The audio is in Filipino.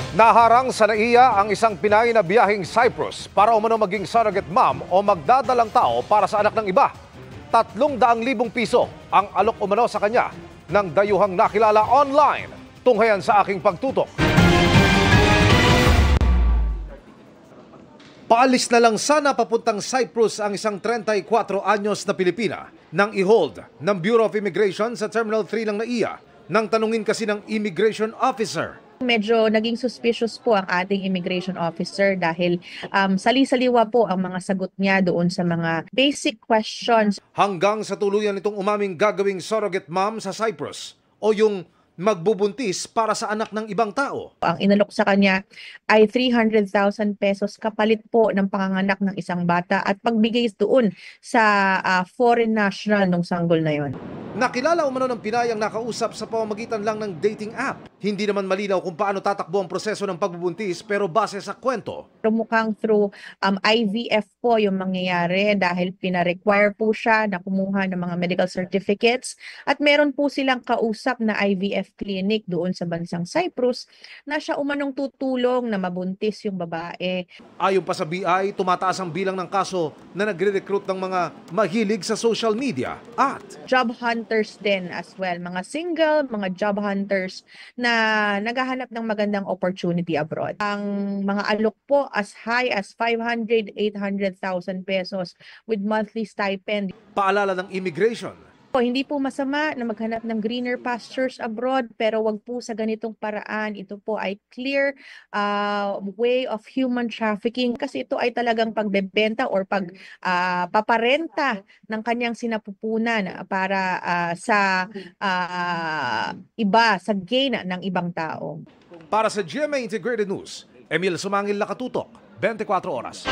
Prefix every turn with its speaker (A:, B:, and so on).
A: Naharang sa NAIA ang isang Pinay na biyaheng Cyprus para umano maging surrogate mom o magdadalang tao para sa anak ng iba. 300,000 piso ang alok umano sa kanya ng dayuhang nakilala online. Tunghayan sa aking pagtutok. Paalis na lang sana papuntang Cyprus ang isang 34 anyos na Pilipina nang i-hold ng Bureau of Immigration sa Terminal 3 ng NAIA nang tanungin kasi ng immigration officer.
B: Medyo naging suspicious po ang ating immigration officer dahil sali-saliwa po ang mga sagot niya doon sa mga basic questions.
A: Hanggang sa tuluyan itong umaming gagawing surrogate mom sa Cyprus o yung magbubuntis para sa anak ng ibang tao.
B: Ang inalok sa kanya ay 300,000 pesos kapalit po ng panganganak ng isang bata at pagbigay doon sa foreign national nung sanggol na yon.
A: Nakilala umano ng Pinay ang nakausap sa pamamagitan lang ng dating app. Hindi naman malinaw kung paano tatakbo ang proseso ng pagbubuntis pero base sa kwento.
B: Mukhang through IVF po yung mangyayari dahil pina-require po siya na kumuha ng mga medical certificates at meron po silang kausap na IVF clinic doon sa bansang Cyprus na siya umanong tutulong na mabuntis yung babae.
A: Ayon pa sa BI, tumataas ang bilang ng kaso na nagre-recruit ng mga mahilig sa social media at
B: job hunters din as well, mga single, mga job hunters na naghahanap ng magandang opportunity abroad. Ang mga alok po as high as 500, 800,000 pesos with monthly stipend.
A: Paalala ng immigration.
B: Hindi po masama na maghanap ng greener pastures abroad pero wag po sa ganitong paraan. Ito po ay clear way of human trafficking kasi ito ay talagang pagbebenta or paparenta ng kanyang sinapupunan para sa iba, sa gain ng ibang tao.
A: Para sa GMA Integrated News, Emil Sumangil, nakatutok, 24 oras.